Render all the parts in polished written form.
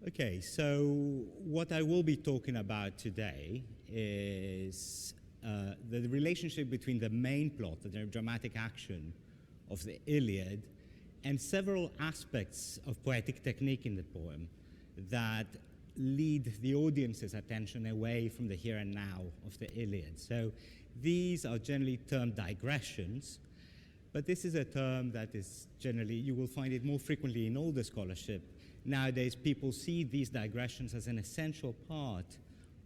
Okay, so what I will be talking about today is the relationship between the main plot, the dramatic action of the Iliad, and several aspects of poetic technique in the poem that lead the audience's attention away from the here and now of the Iliad. So these are generally termed digressions, but this is a term that is generally, you will find it more frequently in older scholarship. Nowadays, people see these digressions as an essential part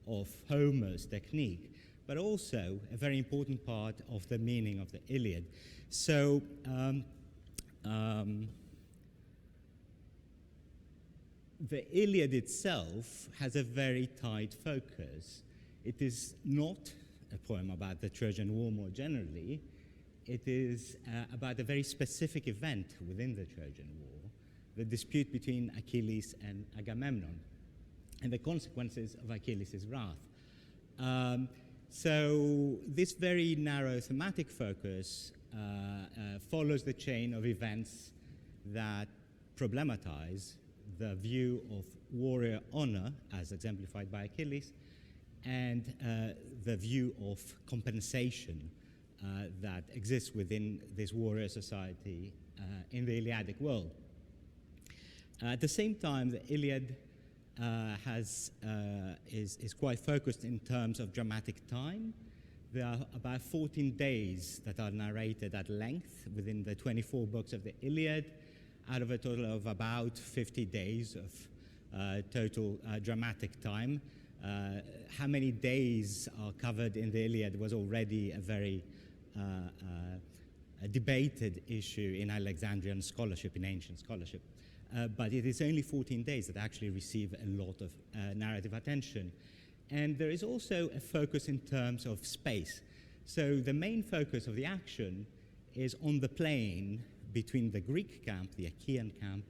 of Homer's technique, but also a very important part of the meaning of the Iliad. So, the Iliad itself has a very tight focus. It is not a poem about the Trojan War more generally. It is about a very specific event within the Trojan War, the dispute between Achilles and Agamemnon, and the consequences of Achilles' wrath. So this very narrow thematic focus follows the chain of events that problematize the view of warrior honor, as exemplified by Achilles, and the view of compensation that exists within this warrior society in the Iliadic world. At the same time, the Iliad is quite focused in terms of dramatic time. There are about 14 days that are narrated at length within the 24 books of the Iliad, out of a total of about 50 days of total dramatic time. How many days are covered in the Iliad was already a very debated issue in Alexandrian scholarship, in ancient scholarship. But it is only 14 days that actually receive a lot of narrative attention. And there is also a focus in terms of space. So the main focus of the action is on the plain between the Greek camp, the Achaean camp,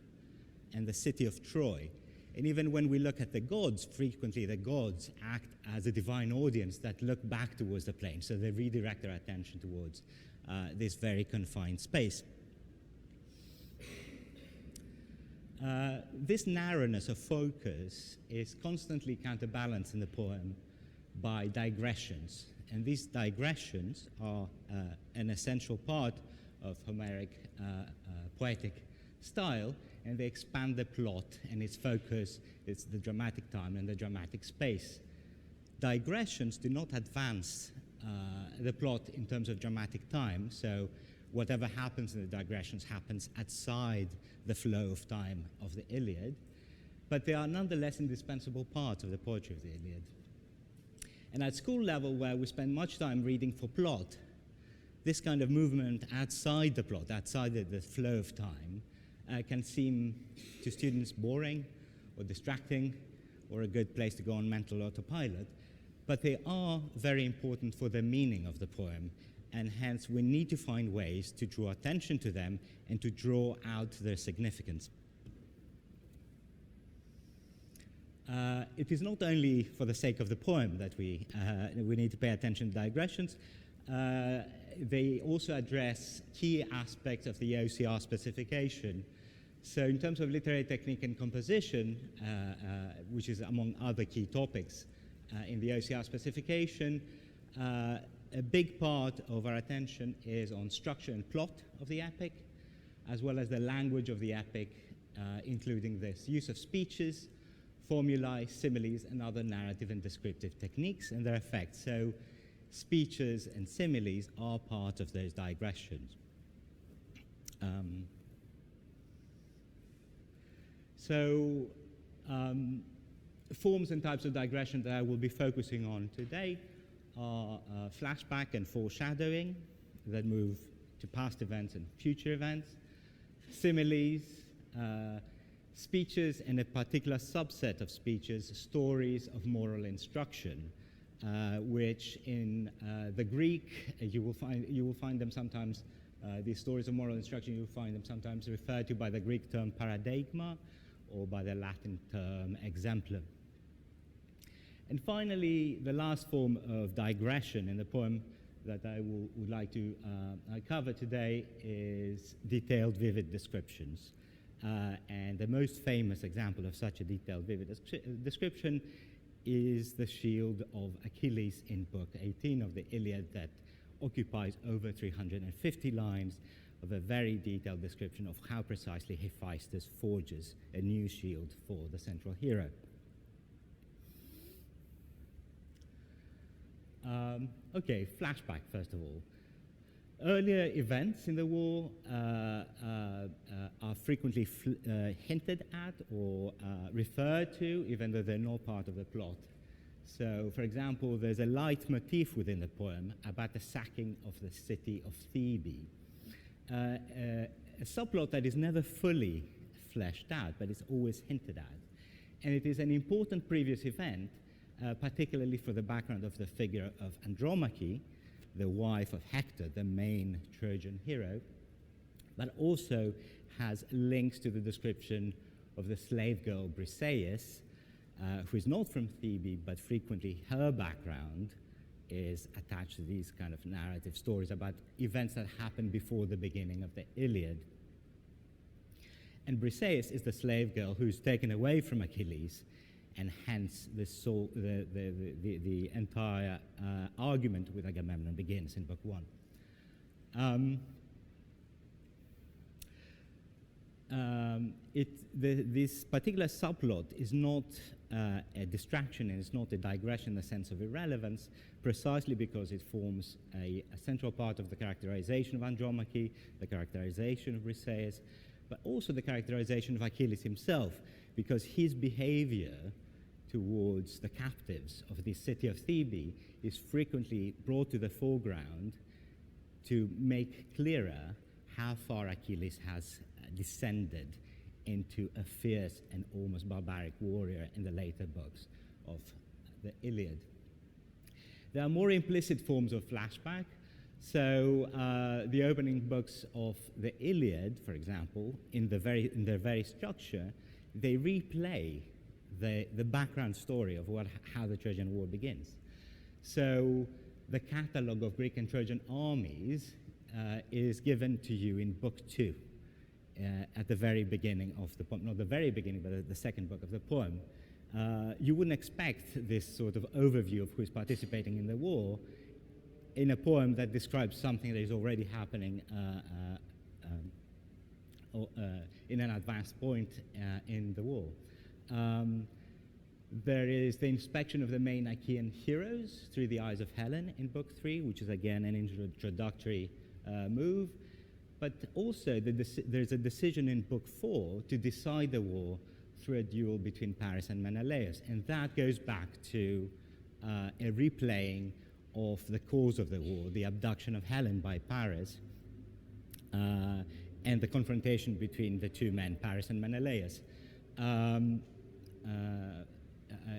and the city of Troy. And even when we look at the gods, frequently the gods act as a divine audience that look back towards the plain. So they redirect their attention towards this very confined space. This narrowness of focus is constantly counterbalanced in the poem by digressions. And these digressions are an essential part of Homeric poetic style, and they expand the plot and its focus, it's the dramatic time and the dramatic space. Digressions do not advance the plot in terms of dramatic time, so whatever happens in the digressions happens outside the flow of time of the Iliad, but they are nonetheless indispensable parts of the poetry of the Iliad. And at school level, where we spend much time reading for plot, this kind of movement outside the plot, outside the flow of time, can seem to students boring or distracting or a good place to go on mental autopilot, but they are very important for the meaning of the poem, and hence we need to find ways to draw attention to them and to draw out their significance. It is not only for the sake of the poem that we need to pay attention to digressions. They also address key aspects of the OCR specification. So in terms of literary technique and composition, which is among other key topics in the OCR specification, a big part of our attention is on structure and plot of the epic, as well as the language of the epic, including this use of speeches, formulae, similes, and other narrative and descriptive techniques and their effects. So speeches and similes are part of those digressions. Forms and types of digression that I will be focusing on today are flashback and foreshadowing that move to past events and future events, similes, speeches, and a particular subset of speeches, stories of moral instruction, which in the Greek you will find them sometimes. These stories of moral instruction, you will find them sometimes referred to by the Greek term paradigma or by the Latin term exemplum. And finally, the last form of digression in the poem that I would like to cover today is detailed, vivid descriptions. And the most famous example of such a detailed, vivid description is the shield of Achilles in Book 18 of the Iliad that occupies over 350 lines of a very detailed description of how precisely Hephaestus forges a new shield for the central hero. Okay, flashback first of all. Earlier events in the war are frequently hinted at or referred to, even though they're not part of the plot. So, for example, there's a leitmotif within the poem about the sacking of the city of Thebe, a subplot that is never fully fleshed out, but it's always hinted at. And it is an important previous event, particularly for the background of the figure of Andromache, the wife of Hector, the main Trojan hero, but also has links to the description of the slave girl Briseis, who is not from Thebe, but frequently her background is attached to these kind of narrative stories about events that happened before the beginning of the Iliad. And Briseis is the slave girl who's taken away from Achilles, and hence the entire argument with Agamemnon begins in Book 1. This particular subplot is not a distraction, and it's not a digression in the sense of irrelevance, precisely because it forms a central part of the characterization of Andromache, the characterization of Briseis, but also the characterization of Achilles himself, because his behavior towards the captives of the city of Thebe is frequently brought to the foreground to make clearer how far Achilles has descended into a fierce and almost barbaric warrior in the later books of the Iliad. There are more implicit forms of flashback. So the opening books of the Iliad, for example, in their very structure, they replay the background story of how the Trojan War begins. So the catalogue of Greek and Trojan armies is given to you in Book 2, at the very beginning of the poem. Not the very beginning, but the second book of the poem. You wouldn't expect this sort of overview of who is participating in the war in a poem that describes something that is already happening in an advanced point in the war. There is the inspection of the main Achaean heroes through the eyes of Helen in Book 3, which is again an introductory move. But also there's a decision in Book 4 to decide the war through a duel between Paris and Menelaus. And that goes back to a replaying of the cause of the war, the abduction of Helen by Paris, and the confrontation between the two men, Paris and Menelaus.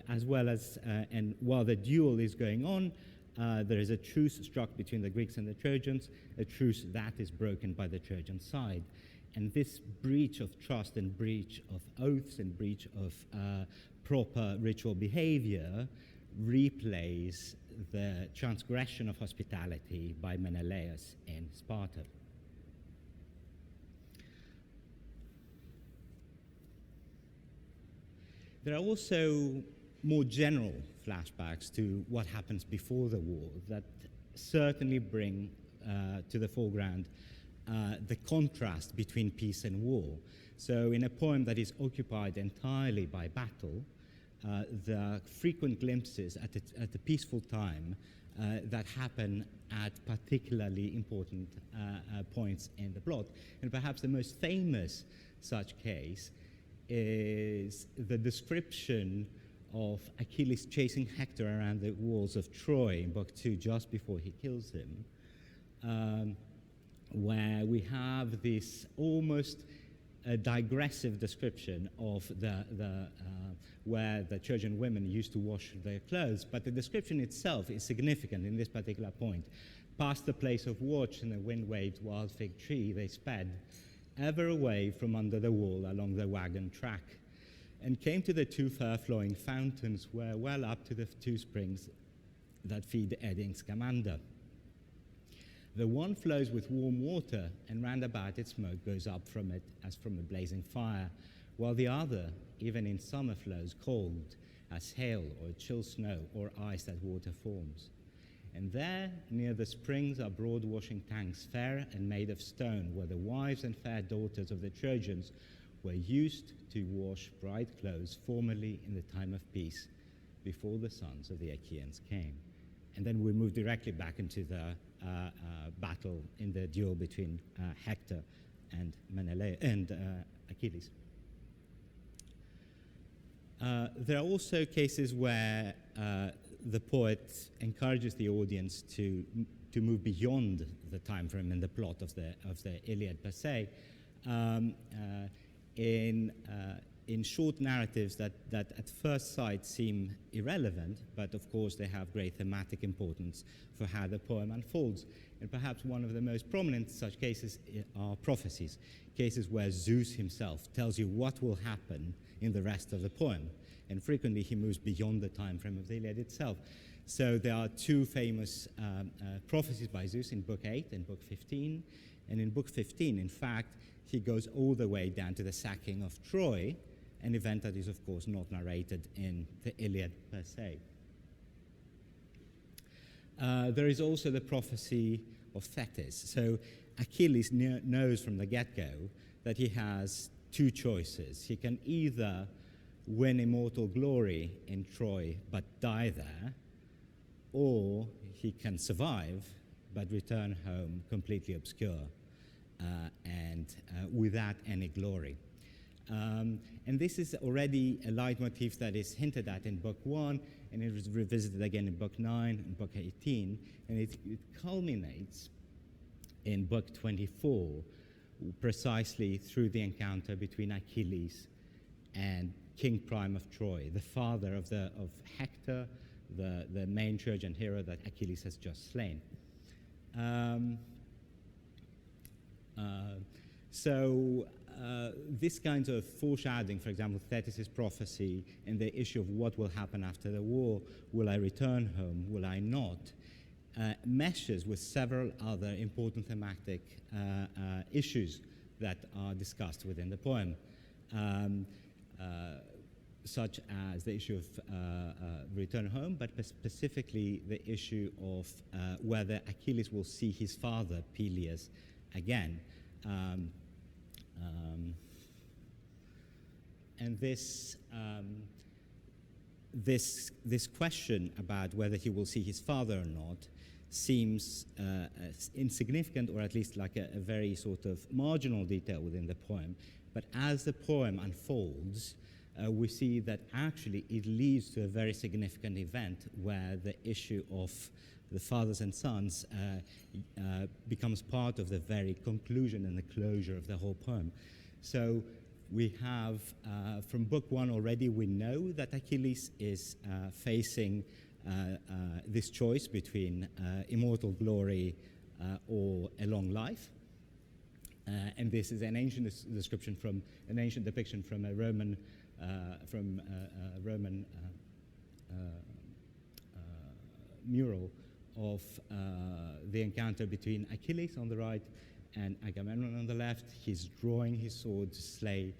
As well as, and while the duel is going on, there is a truce struck between the Greeks and the Trojans, a truce that is broken by the Trojan side. And this breach of trust and breach of oaths and breach of proper ritual behavior replays the transgression of hospitality by Menelaus in Sparta. There are also more general flashbacks to what happens before the war that certainly bring to the foreground the contrast between peace and war. So in a poem that is occupied entirely by battle, there are frequent glimpses at a peaceful time that happen at particularly important points in the plot. And perhaps the most famous such case is the description of Achilles chasing Hector around the walls of Troy in Book 2 just before he kills him, where we have this almost digressive description of where the Trojan women used to wash their clothes, but the description itself is significant in this particular point. Past the place of watch and the wind-waved wild fig tree they sped, ever away from under the wall along the wagon track, and came to the two fair-flowing fountains where well up to the two springs that feed eddying Scamander. The one flows with warm water, and round about it smoke goes up from it as from a blazing fire, while the other, even in summer, flows cold as hail or chill snow or ice that water forms. And there, near the springs, are broad washing tanks, fair and made of stone, where the wives and fair daughters of the Trojans were used to wash bright clothes formerly in the time of peace, before the sons of the Achaeans came. And then we move directly back into the battle in the duel between Hector and Achilles. There are also cases where the poet encourages the audience to move beyond the time frame and the plot of the Iliad per se, in short narratives that at first sight seem irrelevant, but of course they have great thematic importance for how the poem unfolds. And perhaps one of the most prominent such cases are prophecies, cases where Zeus himself tells you what will happen in the rest of the poem. And frequently he moves beyond the time frame of the Iliad itself. So there are two famous prophecies by Zeus in Book 8 and Book 15. And in Book 15, in fact, he goes all the way down to the sacking of Troy, an event that is, of course, not narrated in the Iliad per se. There is also the prophecy of Thetis. So Achilles knows from the get-go that he has two choices. He can either win immortal glory in Troy but die there, or he can survive but return home completely obscure and without any glory. And this is already a leitmotif that is hinted at in Book 1, and it was revisited again in Book 9 and Book 18, and it culminates in Book 24, precisely through the encounter between Achilles and King Priam of Troy, the father of Hector, the main Trojan hero that Achilles has just slain. This kind of foreshadowing, for example, Thetis' prophecy and the issue of what will happen after the war, will I return home, will I not, meshes with several other important thematic issues that are discussed within the poem, such as the issue of return home, but specifically the issue of whether Achilles will see his father, Peleus, again. And this question about whether he will see his father or not seems insignificant, or at least like a very sort of marginal detail within the poem. But as the poem unfolds, we see that actually it leads to a very significant event where the issue of the fathers and sons becomes part of the very conclusion and the closure of the whole poem. So we have, from Book 1 already, we know that Achilles is facing this choice between immortal glory or a long life. And this is an ancient depiction from a Roman mural of the encounter between Achilles on the right and Agamemnon on the left. He's drawing his sword to slay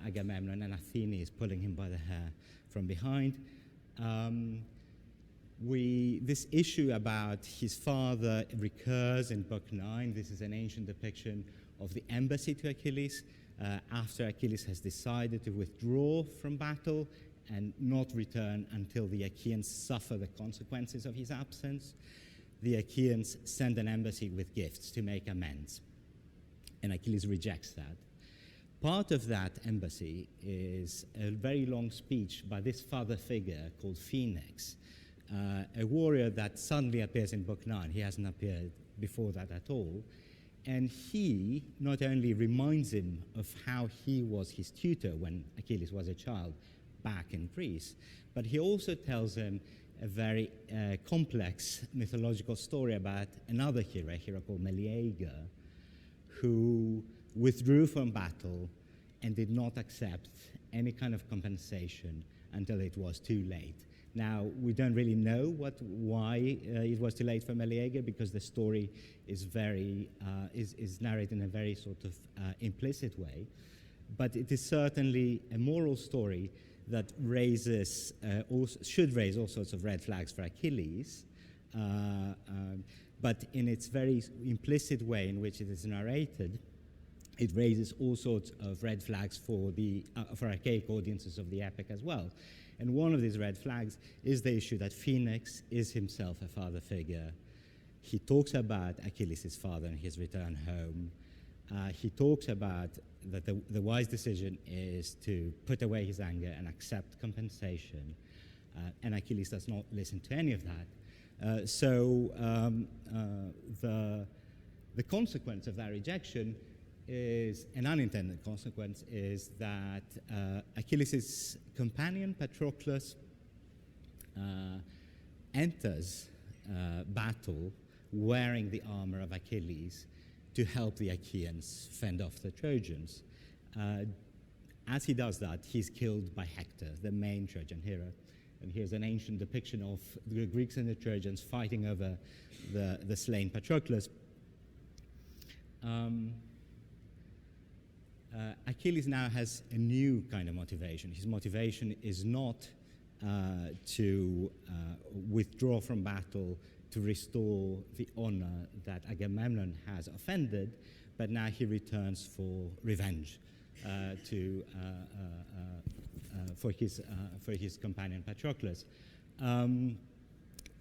Agamemnon, and Athene is pulling him by the hair from behind. This issue about his father recurs in Book 9. This is an ancient depiction of the embassy to Achilles after Achilles has decided to withdraw from battle and not return until the Achaeans suffer the consequences of his absence. The Achaeans send an embassy with gifts to make amends, and Achilles rejects that. Part of that embassy is a very long speech by this father figure called Phoenix, a warrior that suddenly appears in Book 9. He hasn't appeared before that at all. And he not only reminds him of how he was his tutor when Achilles was a child back in Greece, but he also tells him a very complex mythological story about another hero, a hero called Meleager, who withdrew from battle and did not accept any kind of compensation until it was too late. Now, we don't really know why it was too late for Meleager, because the story is narrated in a very sort of implicit way. But it is certainly a moral story that should raise all sorts of red flags for Achilles, but in its very implicit way in which it is narrated, it raises all sorts of red flags for archaic audiences of the epic as well. And one of these red flags is the issue that Phoenix is himself a father figure. He talks about Achilles' father and his return home. He talks about that the wise decision is to put away his anger and accept compensation. And Achilles does not listen to any of that. So the consequence of that rejection is, an unintended consequence, is that Achilles' companion, Patroclus, enters battle wearing the armor of Achilles to help the Achaeans fend off the Trojans. As he does that, he's killed by Hector, the main Trojan hero. And here's an ancient depiction of the Greeks and the Trojans fighting over the slain Patroclus. Achilles now has a new kind of motivation. His motivation is not to withdraw from battle to restore the honor that Agamemnon has offended, but now he returns for revenge for his companion Patroclus.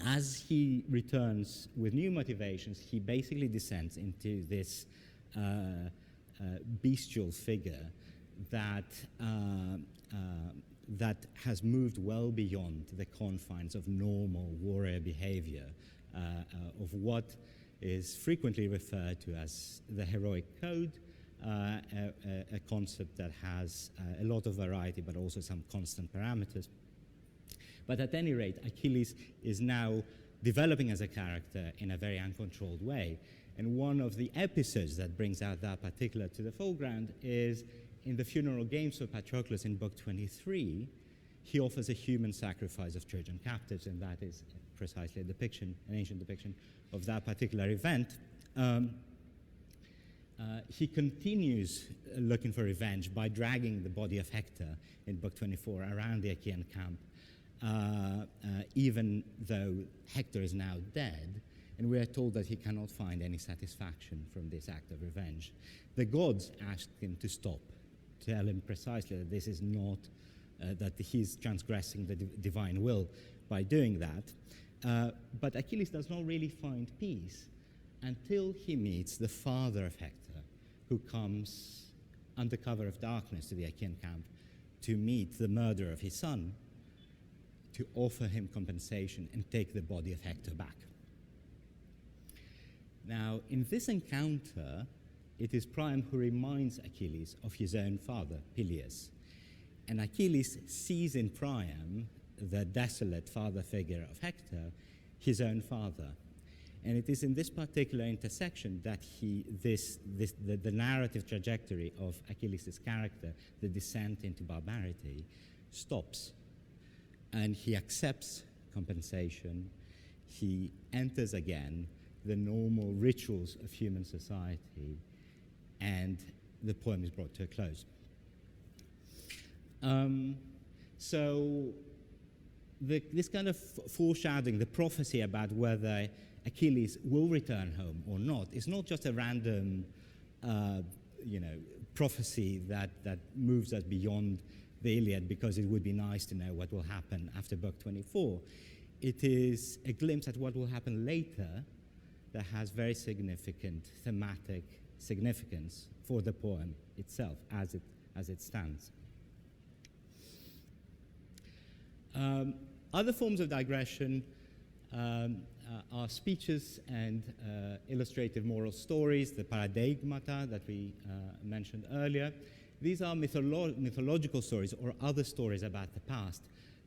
As he returns with new motivations, he basically descends into this bestial figure that has moved well beyond the confines of normal warrior behavior, of what is frequently referred to as the heroic code, a concept that has a lot of variety but also some constant parameters. But at any rate, Achilles is now developing as a character in a very uncontrolled way. And one of the episodes that brings out that particular to the foreground is in the funeral games of Patroclus in Book 23, he offers a human sacrifice of Trojan captives, and that is precisely a depiction, an ancient depiction of that particular event. He continues looking for revenge by dragging the body of Hector in Book 24 around the Achaean camp, even though Hector is now dead, and we are told that he cannot find any satisfaction from this act of revenge. The gods asked him to stop, tell him precisely that this is not, that he's transgressing the divine will by doing that. But Achilles does not really find peace until he meets the father of Hector, who comes under cover of darkness to the Achaean camp to meet the murderer of his son, to offer him compensation and take the body of Hector back. Now, in this encounter, it is Priam who reminds Achilles of his own father, Peleus. And Achilles sees in Priam, the desolate father figure of Hector, his own father. And it is in this particular intersection that the narrative trajectory of Achilles' character, the descent into barbarity, stops. And he accepts compensation. He enters again the normal rituals of human society, and the poem is brought to a close. This kind of foreshadowing, the prophecy about whether Achilles will return home or not, is not just a random, prophecy that moves us beyond the Iliad because it would be nice to know what will happen after Book 24. It is a glimpse at what will happen later that has very significant thematic significance for the poem itself as it stands. Other forms of digression are speeches and illustrative moral stories, the paradigmata that we mentioned earlier. These are mythological stories or other stories about the past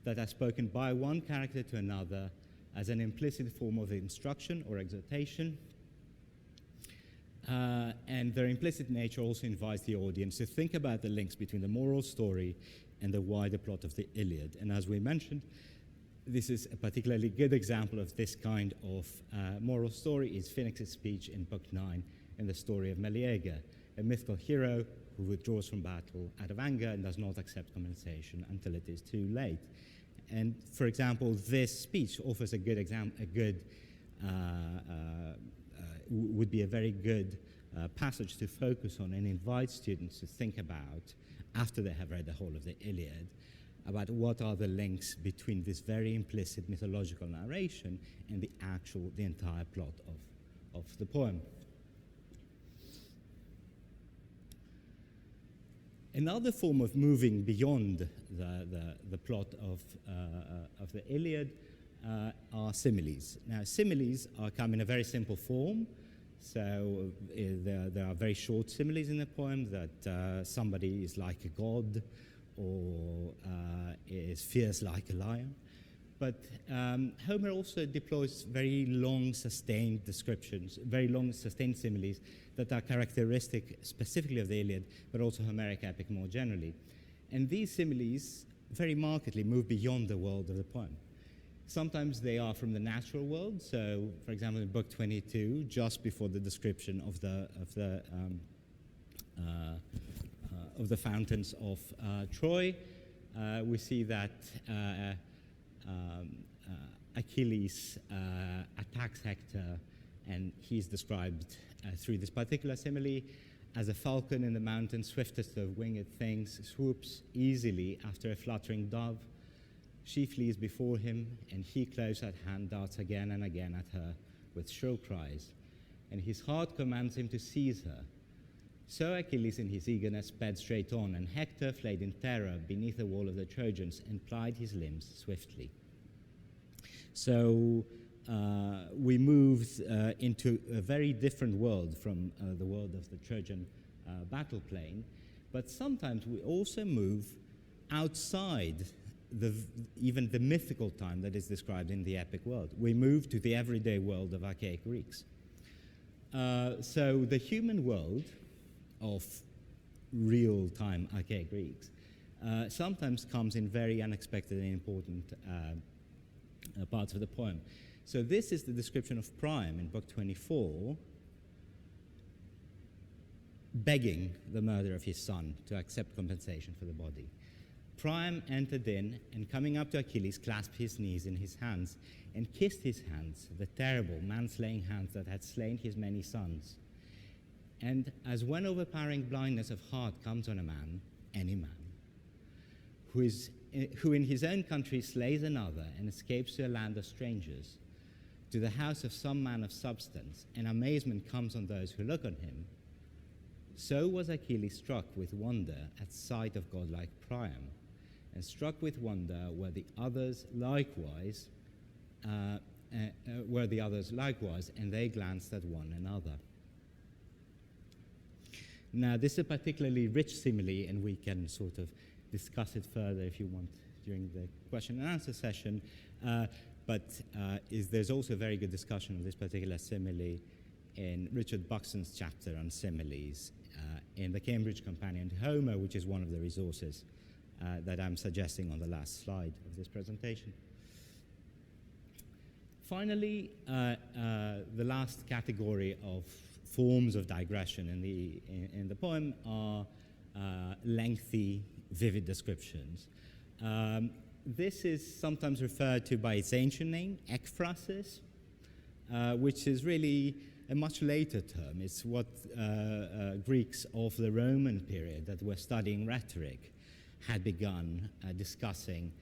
that are spoken by one character to another as an implicit form of instruction or exhortation. And their implicit nature also invites the audience to think about the links between the moral story and the wider plot of the Iliad. And as we mentioned, This is a particularly good example of this kind of moral story is Phoenix's speech in Book 9 in the story of Meleager, a mythical hero who withdraws from battle out of anger and does not accept compensation until it is too late. And for example, this speech offers a good example, would be a very good passage to focus on and invite students to think about, after they have read the whole of the Iliad, about what are the links between this very implicit mythological narration and the entire plot of the poem. Another form of moving beyond the plot of the Iliad are similes. Now, similes come in a very simple form. So there are very short similes in the poem that somebody is like a god or is fierce like a lion. But Homer also deploys very long sustained descriptions, very long sustained similes that are characteristic specifically of the Iliad, but also Homeric epic more generally. And these similes very markedly move beyond the world of the poem. Sometimes they are from the natural world. So, for example, in Book 22, just before the description of the fountains of Troy, we see that Achilles attacks Hector, and he's described through this particular simile as a falcon in the mountains, swiftest of winged things, swoops easily after a fluttering dove. She flees before him, and he close at hand darts again and again at her with shrill cries, and his heart commands him to seize her. So Achilles in his eagerness sped straight on, and Hector fled in terror beneath the wall of the Trojans and plied his limbs swiftly. So we moved into a very different world from the world of the Trojan battle plane, but sometimes we also move outside even the mythical time that is described in the epic world. We move to the everyday world of archaic Greeks. So the human world of real-time archaic Greeks sometimes comes in very unexpected and important parts of the poem. So this is the description of Priam in Book 24, begging the murderer of his son to accept compensation for the body. Priam entered in, and coming up to Achilles, clasped his knees in his hands and kissed his hands, the terrible, man-slaying hands that had slain his many sons. And as when overpowering blindness of heart comes on a man, any man, who in his own country slays another and escapes to a land of strangers, to the house of some man of substance, and amazement comes on those who look on him, so was Achilles struck with wonder at sight of godlike Priam, and struck with wonder were the others likewise, and they glanced at one another. Now, this is a particularly rich simile, and we can sort of discuss it further if you want during the question and answer session. There's also a very good discussion of this particular simile in Richard Buxton's chapter on similes in the Cambridge Companion to Homer, which is one of the resources that I'm suggesting on the last slide of this presentation. Finally, the last category of forms of digression in the poem are lengthy, vivid descriptions. This is sometimes referred to by its ancient name, ekphrasis, which is really a much later term. It's what Greeks of the Roman period that were studying rhetoric had begun discussing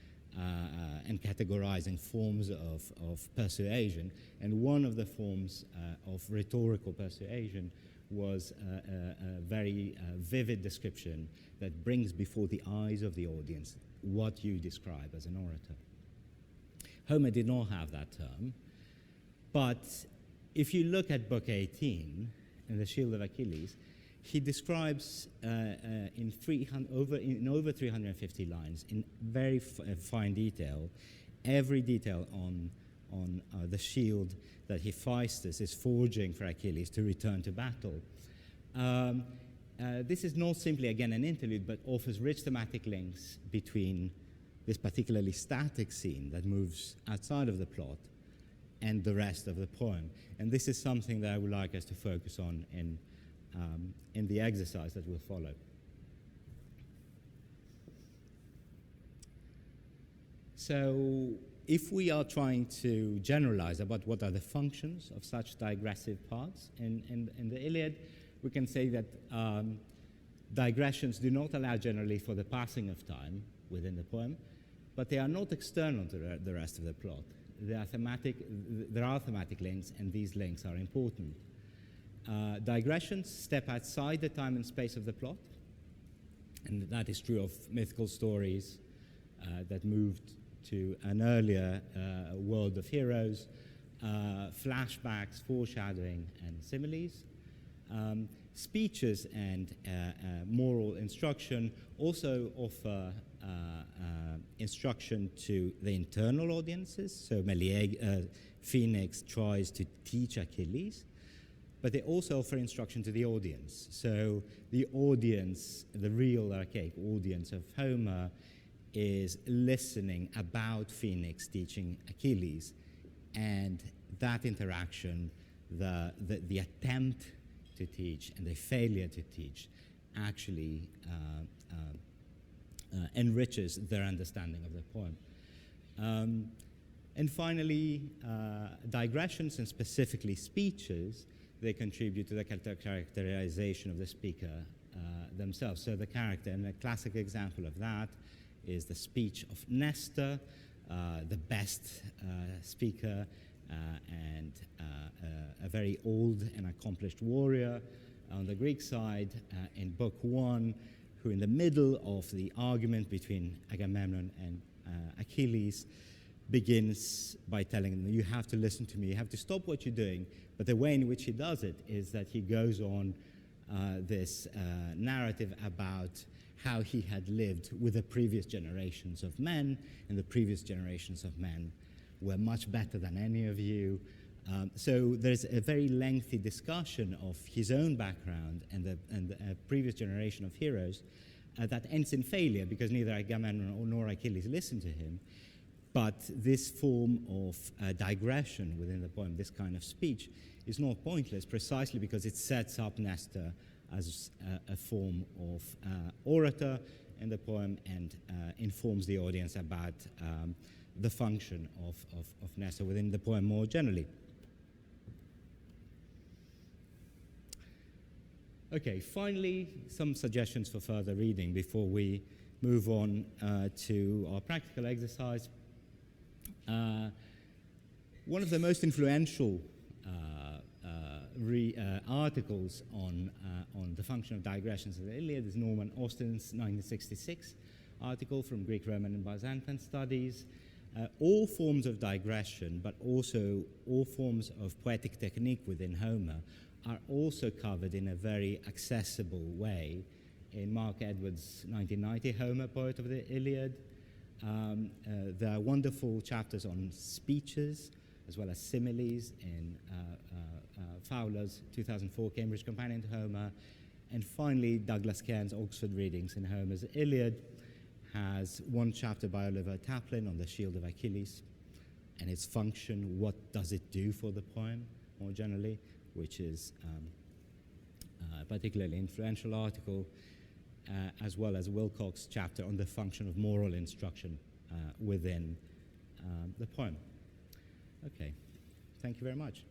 and categorizing forms of persuasion. And one of the forms of rhetorical persuasion was a very vivid description that brings before the eyes of the audience what you describe as an orator. Homer did not have that term, but if you look at Book 18 in the Shield of Achilles, he describes in over 350 lines, in very fine detail, every detail on the shield that Hephaestus is forging for Achilles to return to battle. This is not simply, again, an interlude, but offers rich thematic links between this particularly static scene that moves outside of the plot and the rest of the poem. And this is something that I would like us to focus on in the exercise that will follow. So if we are trying to generalize about what are the functions of such digressive parts in the Iliad, we can say that digressions do not allow generally for the passing of time within the poem, but they are not external to the rest of the plot. There are thematic links, and these links are important. Digressions step outside the time and space of the plot, and that is true of mythical stories that moved to an earlier world of heroes, flashbacks, foreshadowing, and similes. Speeches and moral instruction also offer instruction to the internal audiences. So Phoenix tries to teach Achilles, but they also offer instruction to the audience. So the audience, the real archaic audience of Homer, is listening about Phoenix teaching Achilles, and that interaction, the attempt to teach and the failure to teach actually enriches their understanding of the poem. And finally, digressions and specifically speeches, they contribute to the characterization of the speaker themselves. So the character, and a classic example of that is the speech of Nestor, the best speaker and a very old and accomplished warrior on the Greek side in Book 1, who in the middle of the argument between Agamemnon and Achilles begins by telling them, you have to listen to me, you have to stop what you're doing. But the way in which he does it is that he goes on this narrative about how he had lived with the previous generations of men, and the previous generations of men were much better than any of you. So there's a very lengthy discussion of his own background and the previous generation of heroes that ends in failure because neither Agamemnon nor Achilles listened to him. But this form of digression within the poem, this kind of speech, is not pointless precisely because it sets up Nestor as a form of orator in the poem and informs the audience about the function of Nestor within the poem more generally. Okay, finally, some suggestions for further reading before we move on to our practical exercise. One of the most influential articles on the function of digressions in the Iliad is Norman Austin's 1966 article from Greek, Roman, and Byzantine studies. All forms of digression, but also all forms of poetic technique within Homer, are also covered in a very accessible way in Mark Edwards' 1990 Homer, Poet of the Iliad. There are wonderful chapters on speeches as well as similes in Fowler's 2004 Cambridge Companion to Homer. And finally, Douglas Cairns' Oxford Readings in Homer's Iliad has one chapter by Oliver Taplin on the shield of Achilles and its function, what does it do for the poem more generally, which is a particularly influential article, as well as Wilcox's chapter on the function of moral instruction within the poem. Okay, thank you very much.